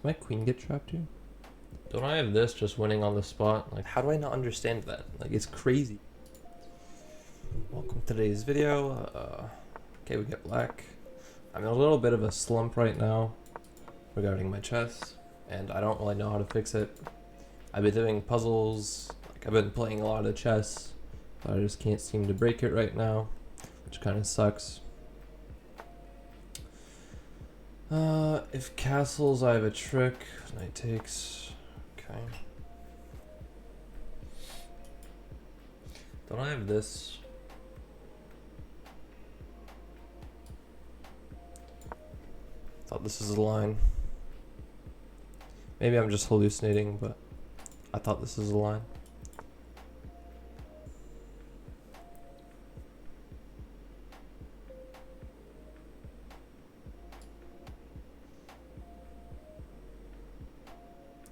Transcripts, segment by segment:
my queen get trapped here? Don't I have this just winning on the spot? Like, how do I not understand that? Like, it's crazy. Welcome to today's video. Okay, we get black. I'm in a little bit of a slump right now regarding my chess, and I don't really know how to fix it. I've been doing puzzles, like I've been playing a lot of chess, but I just can't seem to break it right now, which kind of sucks. If castles, I have a trick. Knight takes. Okay. Don't I have this? Thought this is a line. Maybe I'm just hallucinating, but I thought this was a line.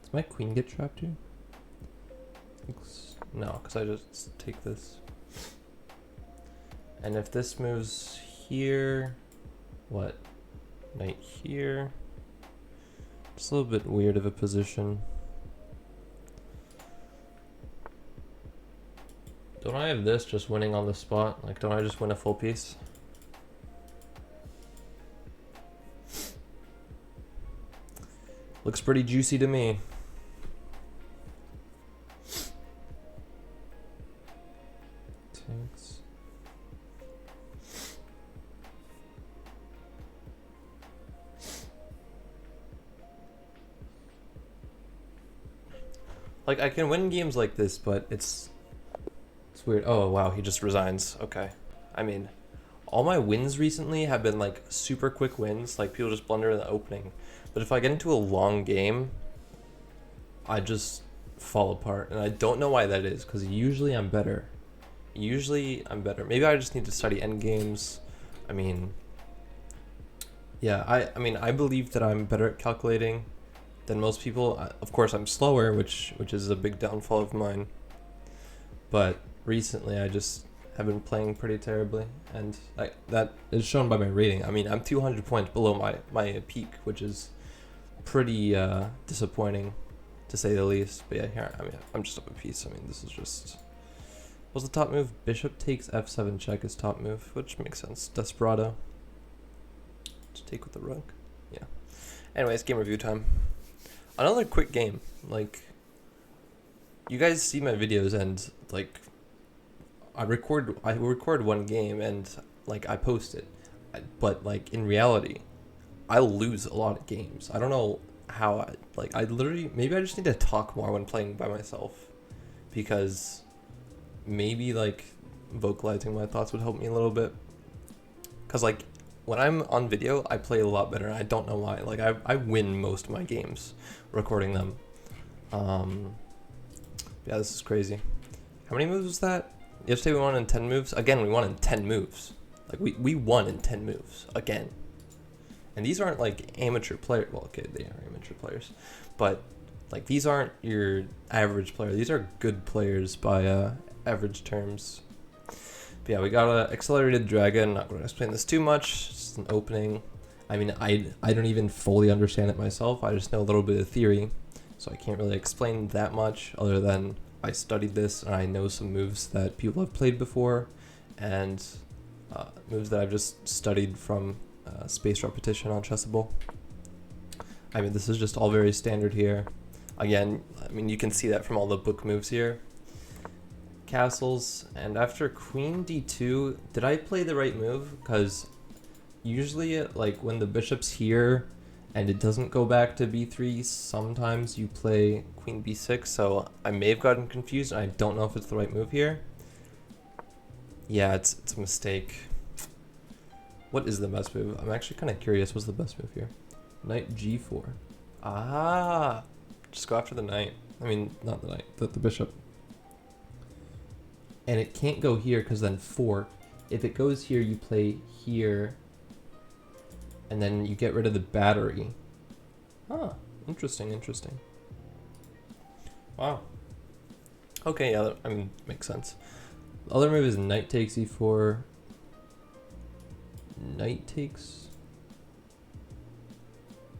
Does my queen get trapped here? No, because I just take this. And if this moves here, what? Knight here. It's a little bit weird of a position. Don't I have this just winning on the spot? Like, don't I just win a full piece? Looks pretty juicy to me. Takes. Like, I can win games like this, but it's weird. Oh, wow, he just resigns. Okay. I mean, all my wins recently have been, like, super quick wins. Like, people just blunder in the opening. But if I get into a long game, I just fall apart. And I don't know why that is, because usually I'm better. Maybe I just need to study endgames. I mean, yeah, I mean, I believe that I'm better at calculating than most people. Of course, I'm slower, which is a big downfall of mine. But recently, I just have been playing pretty terribly, and that is shown by my rating. I mean, I'm 200 points below my peak, which is pretty disappointing, to say the least. But yeah, here, I mean, I'm just up a piece. I mean, this is just... What's the top move? Bishop takes f7 check is top move, which makes sense. Desperado. Just take with the rook. Yeah. Anyways, game review time. Another quick game. Like, you guys see my videos and, like, I record one game and, like, I post it. But, like, in reality, I lose a lot of games. I don't know how I literally, maybe I just need to talk more when playing by myself, because maybe, like, vocalizing my thoughts would help me a little bit. Because, like, when I'm on video, I play a lot better. I don't know why. Like, I win most of my games recording them. Yeah, this is crazy. How many moves was that? Yesterday we won in 10 moves. Again, we won in 10 moves. Like, we won in 10 moves. Again. And these aren't, like, amateur players. Well, okay, they are amateur players. But, like, these aren't your average player. These are good players by average terms. But yeah, we got an accelerated dragon. Not going to explain this too much. Just an opening. I mean, I don't even fully understand it myself. I just know a little bit of theory. So I can't really explain that much, other than I studied this and I know some moves that people have played before, and moves that I've just studied from spaced repetition on Chessable. I mean, this is just all very standard here. Again, I mean, you can see that from all the book moves here. Castles, and after queen d2, did I play the right move? Because usually, like, when the bishop's here and it doesn't go back to b3, sometimes you play queen b6, so I may have gotten confused, and I don't know if it's the right move here. Yeah, it's a mistake. What is the best move? I'm actually kind of curious. What's the best move here? Knight g4. Ah! Just go after the knight. I mean, not the knight, the bishop. And it can't go here, because then fork. If it goes here, you play here, and then you get rid of the battery. Ah, interesting. Wow. Okay, yeah, I mean, makes sense. The other move is knight takes e4. Knight takes...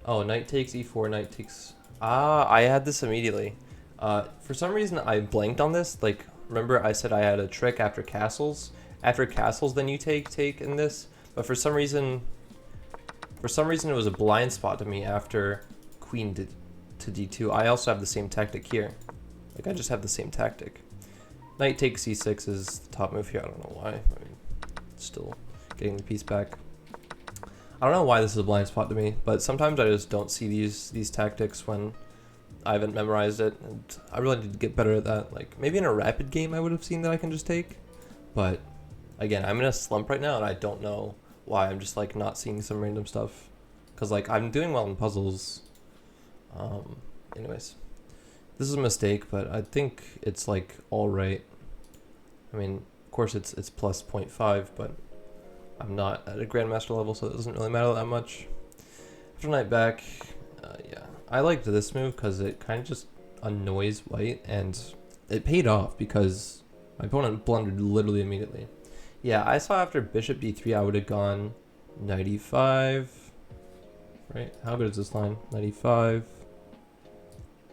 Oh, knight takes e4, knight takes... Ah, I had this immediately. For some reason, I blanked on this. Like, remember I said I had a trick after castles? After castles, then you take in this. But for some reason it was a blind spot to me after queen to d2. I also have the same tactic here. Like, I just have the same tactic. Knight takes c6 is the top move here. I don't know why. I mean, still getting the piece back. I don't know why this is a blind spot to me, but sometimes I just don't see these tactics when I haven't memorized it, and I really need to get better at that. Like, maybe in a rapid game I would have seen that I can just take, but again, I'm in a slump right now, and I don't know why. I'm just like not seeing some random stuff, because like I'm doing well in puzzles. Anyways, this is a mistake, but I think it's like all right. I mean, of course it's plus 0.5, but I'm not at a grandmaster level, so it doesn't really matter that much. After knight back, yeah, I liked this move because it kind of just annoys white, and it paid off because my opponent blundered literally immediately. Yeah, I saw after bishop b3 I would have gone knight e5, right? How good is this line? Knight e5,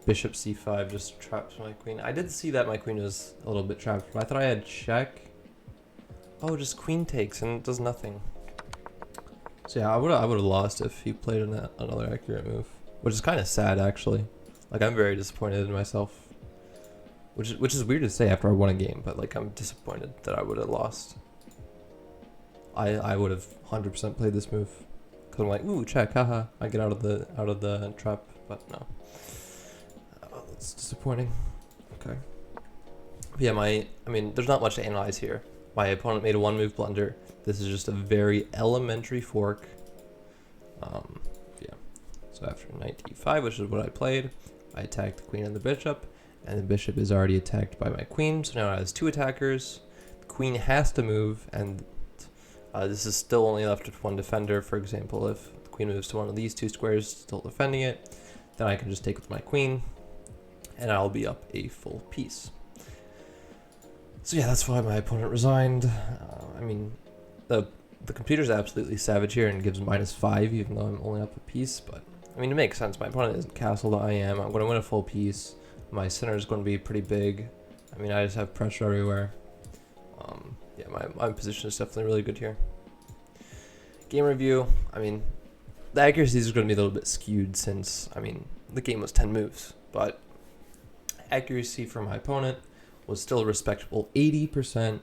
bishop c5 just traps my queen. I did see that my queen was a little bit trapped, but I thought I had check. Oh, just queen takes and it does nothing. So yeah, I would have lost if he played another accurate move, which is kind of sad actually. Like, I'm very disappointed in myself, which is weird to say after I won a game, but like I'm disappointed that I would have lost. I would have 100% played this move because I'm like, ooh, check, haha, I get out of the trap, but no. It's disappointing. Okay. But yeah, I mean, there's not much to analyze here. My opponent made a one-move blunder. This is just a very elementary fork. Yeah. So after knight e5, which is what I played, I attacked the queen and the bishop, and the bishop is already attacked by my queen. So now it has two attackers. The queen has to move, and this is still only left with one defender. For example, if the queen moves to one of these two squares, still defending it, then I can just take with my queen, and I'll be up a full piece. So yeah, that's why my opponent resigned. I mean, the computer's absolutely savage here and gives -5, even though I'm only up a piece. But I mean, it makes sense. My opponent isn't castled. I am. I'm going to win a full piece. My center is going to be pretty big. I mean, I just have pressure everywhere. Yeah, my position is definitely really good here. Game review. I mean, the accuracy is going to be a little bit skewed since, I mean, the game was 10 moves, but accuracy for my opponent was still a respectable 80%,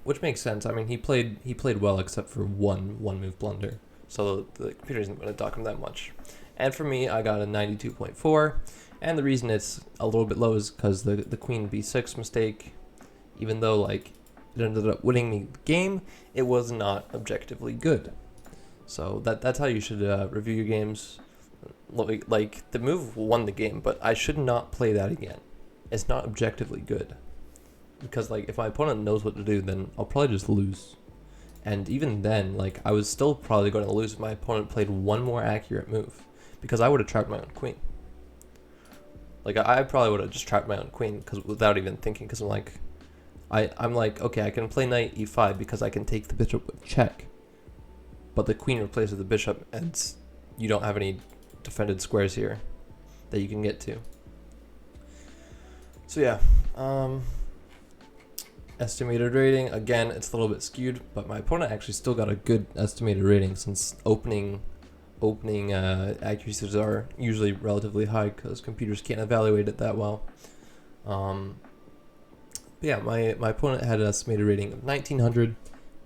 which makes sense. I mean, he played well except for one move blunder, so the computer isn't going to dock him that much. And for me, I got a 92.4, and the reason it's a little bit low is because the queen b6 mistake, even though like it ended up winning me the game, it was not objectively good. So that's how you should review your games. Like, the move won the game, but I should not play that again. It's not objectively good, because like if my opponent knows what to do, then I'll probably just lose. And even then, like, I was still probably going to lose if my opponent played one more accurate move, because I would have trapped my own queen. Like, I probably would have just trapped my own queen because without even thinking, because I'm like, okay, I can play knight e5 because I can take the bishop with check, but the queen replaces the bishop, and you don't have any defended squares here that you can get to. So yeah, estimated rating, again, it's a little bit skewed, but my opponent actually still got a good estimated rating since opening accuracies are usually relatively high because computers can't evaluate it that well. But yeah, my opponent had an estimated rating of 1900,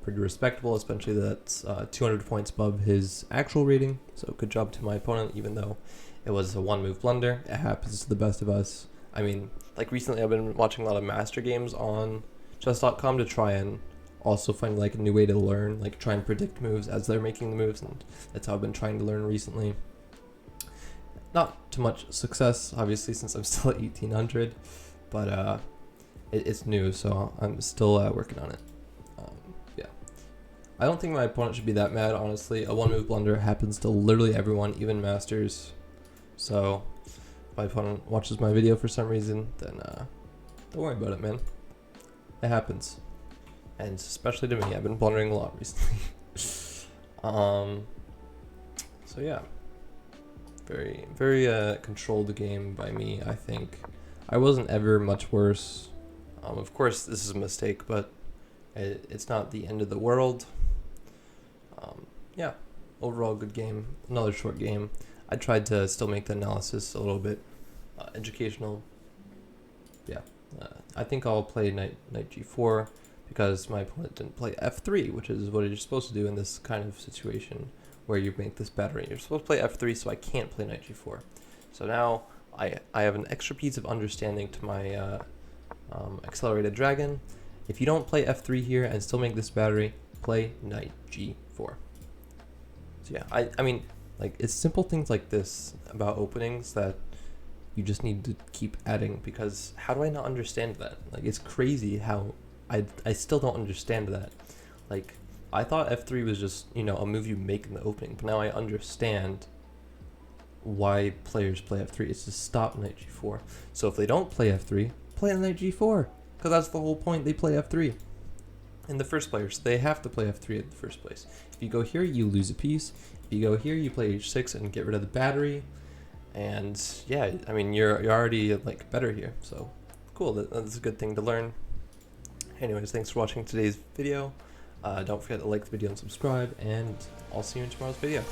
pretty respectable, especially that's 200 points above his actual rating. So good job to my opponent, even though it was a one-move blunder. It happens to the best of us. I mean, like recently I've been watching a lot of master games on chess.com to try and also find like a new way to learn, like try and predict moves as they're making the moves, and that's how I've been trying to learn recently. Not too much success, obviously, since I'm still at 1800, but it's new, so I'm still working on it. Yeah, I don't think my opponent should be that mad, honestly. A one-move blunder happens to literally everyone, even masters. So if my opponent watches my video for some reason, then don't worry about it, man. It happens, and especially to me. I've been blundering a lot recently. So yeah, very controlled game by me, I think. I wasn't ever much worse. Of course, this is a mistake, but it's not the end of the world. Yeah, overall good game. Another short game. I tried to still make the analysis a little bit educational. Yeah, I think I'll play knight g4 because my opponent didn't play f3, which is what you're supposed to do in this kind of situation where you make this battery. You're supposed to play f3, so I can't play knight g4. So now I have an extra piece of understanding to my accelerated dragon. If you don't play f3 here and still make this battery, play knight g4. So yeah, I mean, like, it's simple things like this about openings that you just need to keep adding, because how do I not understand that? Like, it's crazy how I still don't understand that. Like, I thought f3 was just, you know, a move you make in the opening, but now I understand why players play f3. It's to stop knight g4. So if they don't play f3, play knight g4, because that's the whole point. They play f3 in the first place. They have to play f3 in the first place. If you go here, you lose a piece. If you go here, you play h6 and get rid of the battery. And yeah, I mean, you're already like better here. So cool, that's a good thing to learn. Anyways, thanks for watching today's video. Don't forget to like the video and subscribe, and I'll see you in tomorrow's video.